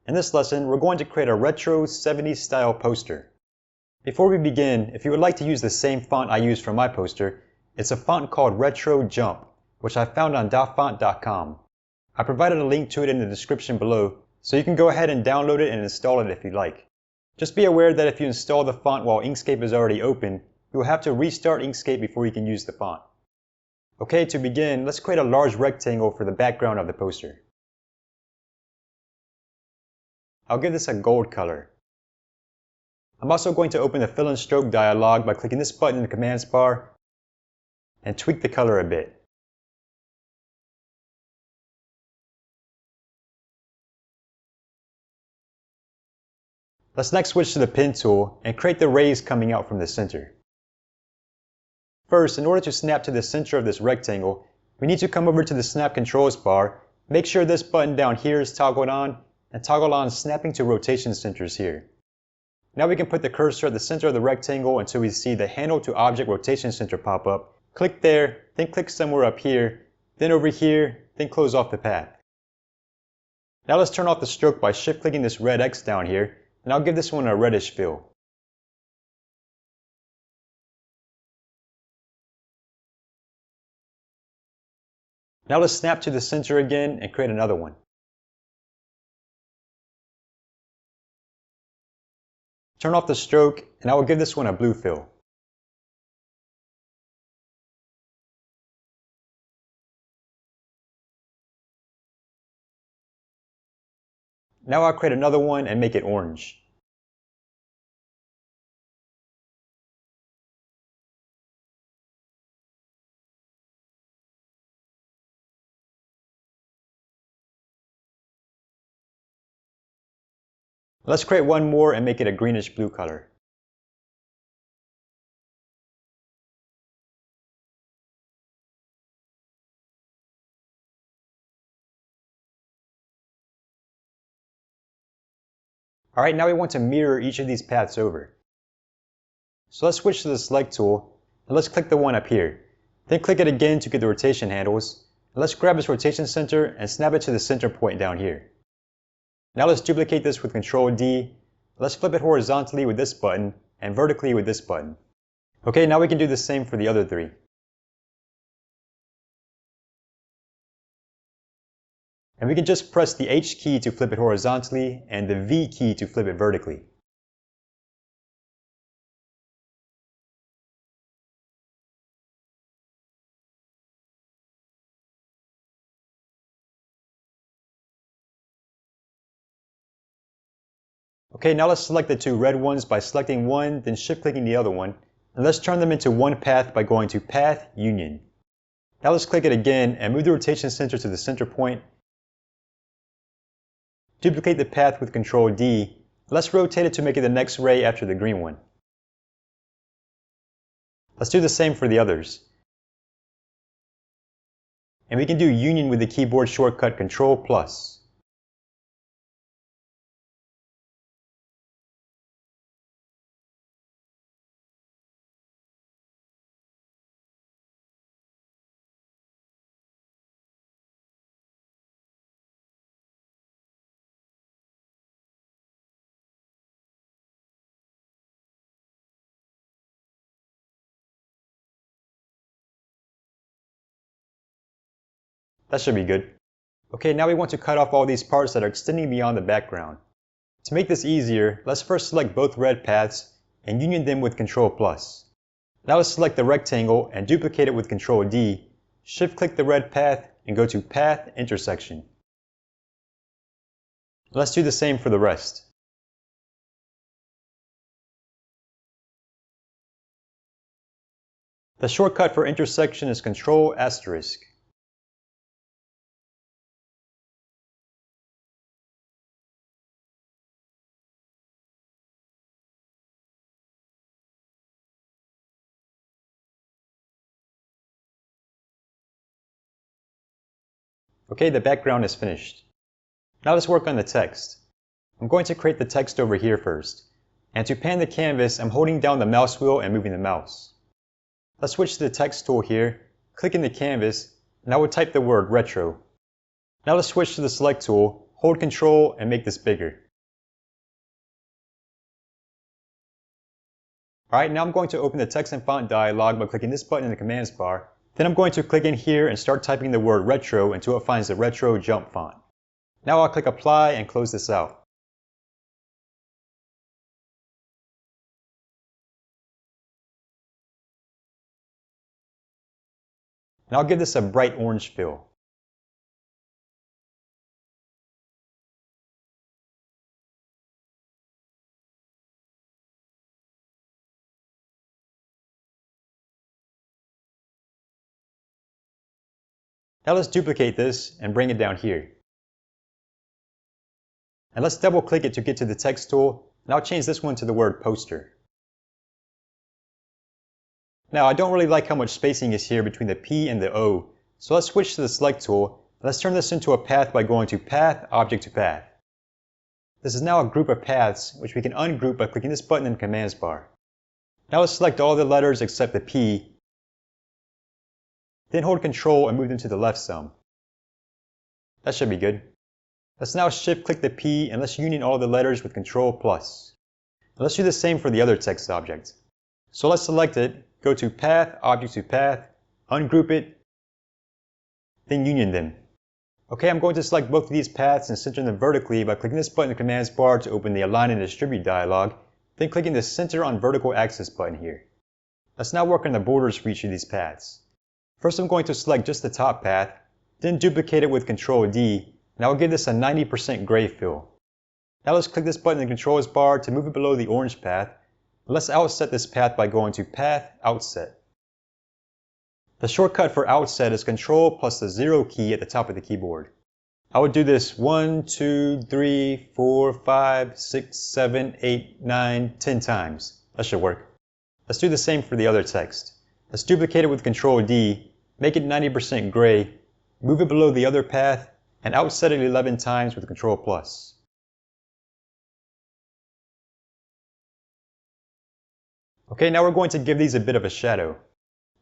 In this lesson, we're going to create a retro 70s style poster. Before we begin, if you would like to use the same font I used for my poster, it's a font called Retro Jump, which I found on .font.com. I provided a link to it in the description below, so you can go ahead and download it and install it if you'd like. Just be aware that if you install the font while Inkscape is already open, you will have to restart Inkscape before you can use the font. Okay, to begin, let's create a large rectangle for the background of the poster. I'll give this a gold color. I'm also going to open the fill and stroke dialog by clicking this button in the commands bar and tweak the color a bit. Let's next switch to the pen tool and create the rays coming out from the center. First, in order to snap to the center of this rectangle, we need to come over to the snap controls bar, make sure this button down here is toggled on, and toggle on snapping to rotation centers here. Now we can put the cursor at the center of the rectangle until we see the handle to object rotation center pop up. Click there, then click somewhere up here, then over here, then close off the path. Now let's turn off the stroke by shift clicking this red X down here, and I'll give this one a reddish fill. Now let's snap to the center again and create another one. Turn off the stroke, and I will give this one a blue fill. Now I'll create another one and make it orange. Let's create one more and make it a greenish blue color. Alright, now we want to mirror each of these paths over. So let's switch to the select tool, and let's click the one up here. Then click it again to get the rotation handles, and let's grab this rotation center and snap it to the center point down here. Now let's duplicate this with Ctrl D. Let's flip it horizontally with this button and vertically with this button. Okay, now we can do the same for the other three. And we can just press the H key to flip it horizontally and the V key to flip it vertically. Okay, now let's select the two red ones by selecting one, then shift-clicking the other one. And let's turn them into one path by going to Path Union. Now let's click it again and move the rotation center to the center point. Duplicate the path with Ctrl D. Let's rotate it to make it the next ray after the green one. Let's do the same for the others. And we can do Union with the keyboard shortcut Ctrl+. That should be good. Okay, now we want to cut off all these parts that are extending beyond the background. To make this easier, let's first select both red paths and union them with Ctrl+. Now let's select the rectangle and duplicate it with Ctrl D. Shift-click the red path and go to Path Intersection. Let's do the same for the rest. The shortcut for intersection is Ctrl**. Okay, the background is finished. Now let's work on the text. I'm going to create the text over here first. And to pan the canvas, I'm holding down the mouse wheel and moving the mouse. Let's switch to the text tool here, click in the canvas, and I will type the word retro. Now let's switch to the select tool, hold Control and make this bigger. Alright, now I'm going to open the text and font dialog by clicking this button in the commands bar. Then I'm going to click in here and start typing the word retro until it finds the retro jump font. Now I'll click apply and close this out. And I'll give this a bright orange fill. Now let's duplicate this and bring it down here. And let's double click it to get to the text tool, and I'll change this one to the word poster. Now I don't really like how much spacing is here between the P and the O, so let's switch to the select tool, and let's turn this into a path by going to Path, Object to Path. This is now a group of paths, which we can ungroup by clicking this button in the commands bar. Now let's select all the letters except the P, then hold Control and move them to the left some. That should be good. Let's now shift click the P and let's union all the letters with Control+. And let's do the same for the other text object. So let's select it, go to Path, Object to Path, ungroup it, then union them. Okay, I'm going to select both of these paths and center them vertically by clicking this button in the commands bar to open the Align and Distribute dialog, then clicking the Center on Vertical Axis button here. Let's now work on the borders for each of these paths. First I'm going to select just the top path, then duplicate it with Control D, and I'll give this a 90% gray fill. Now let's click this button in the controls bar to move it below the orange path. Let's outset this path by going to Path, Outset. The shortcut for Outset is Control plus the 0 key at the top of the keyboard. I would do this 1, 2, 3, 4, 5, 6, 7, 8, 9, 10 times. That should work. Let's do the same for the other text. Let's duplicate it with Control D, make it 90% gray, move it below the other path, and outset it 11 times with Control+. Okay, now we're going to give these a bit of a shadow.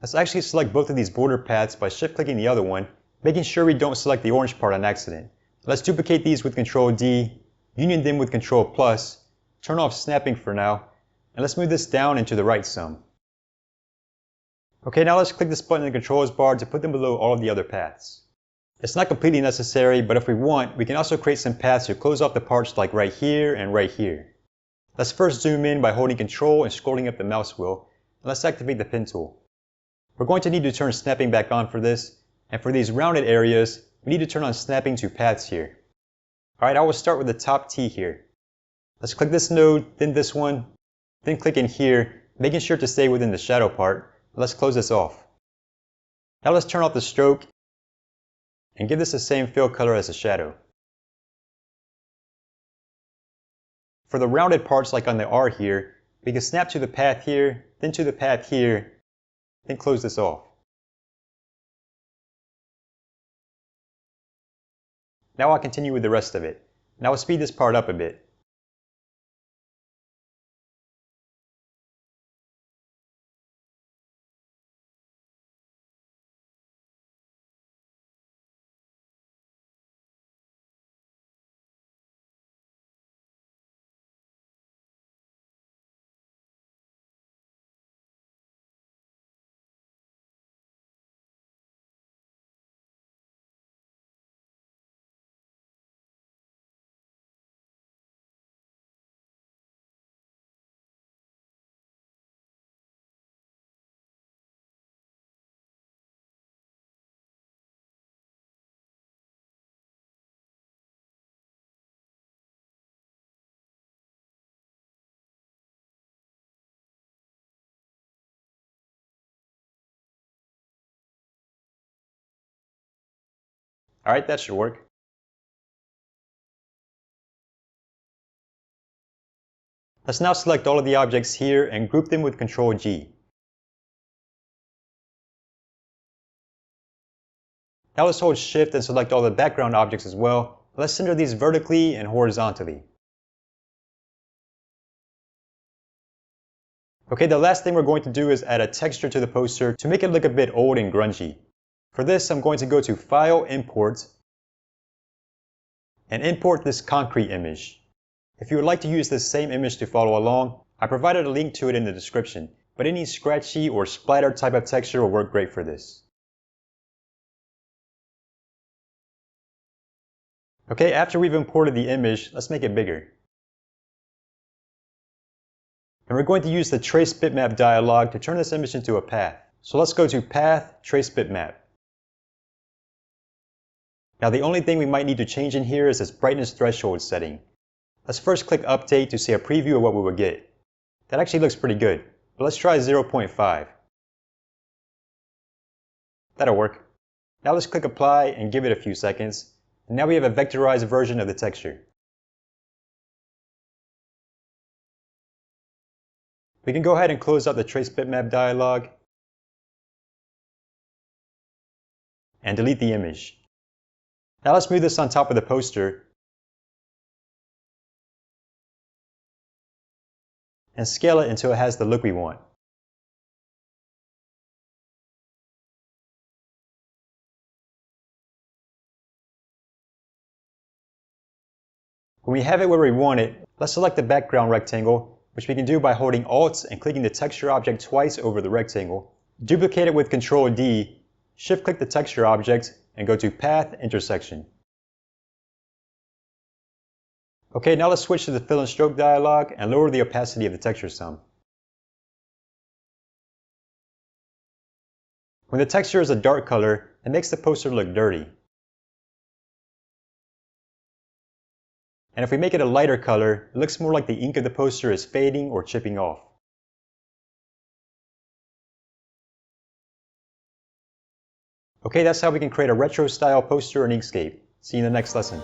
Let's actually select both of these border paths by shift-clicking the other one, making sure we don't select the orange part on accident. Let's duplicate these with Control D, union them with Control+, turn off snapping for now, and let's move this down and to the right some. Okay, now let's click this button in the controls bar to put them below all of the other paths. It's not completely necessary, but if we want, we can also create some paths to close off the parts like right here and right here. Let's first zoom in by holding Control and scrolling up the mouse wheel, and let's activate the pen tool. We're going to need to turn snapping back on for this, and for these rounded areas, we need to turn on snapping to paths here. Alright, I will start with the top T here. Let's click this node, then this one, then click in here, making sure to stay within the shadow part. Let's close this off. Now let's turn off the stroke and give this the same fill color as the shadow. For the rounded parts like on the R here, we can snap to the path here, then to the path here, then close this off. Now I'll continue with the rest of it. Now I'll speed this part up a bit. Alright, that should work. Let's now select all of the objects here and group them with Control G. Now let's hold Shift and select all the background objects as well. Let's center these vertically and horizontally. Okay, the last thing we're going to do is add a texture to the poster to make it look a bit old and grungy. For this, I'm going to go to File, Import, and import this concrete image. If you would like to use this same image to follow along, I provided a link to it in the description, but any scratchy or splatter type of texture will work great for this. Okay, after we've imported the image, let's make it bigger. And we're going to use the Trace Bitmap dialog to turn this image into a path. So let's go to Path, Trace Bitmap. Now the only thing we might need to change in here is this brightness threshold setting. Let's first click Update to see a preview of what we would get. That actually looks pretty good, but let's try 0.5. That'll work. Now let's click Apply and give it a few seconds. And now we have a vectorized version of the texture. We can go ahead and close out the Trace Bitmap dialog and delete the image. Now let's move this on top of the poster and scale it until it has the look we want. When we have it where we want it, let's select the background rectangle, which we can do by holding Alt and clicking the texture object twice over the rectangle. Duplicate it with Ctrl D, shift click the texture object, and go to Path Intersection. Okay, now let's switch to the Fill and Stroke dialog and lower the opacity of the texture some. When the texture is a dark color, it makes the poster look dirty. And if we make it a lighter color, it looks more like the ink of the poster is fading or chipping off. Okay, that's how we can create a retro style poster in Inkscape. See you in the next lesson.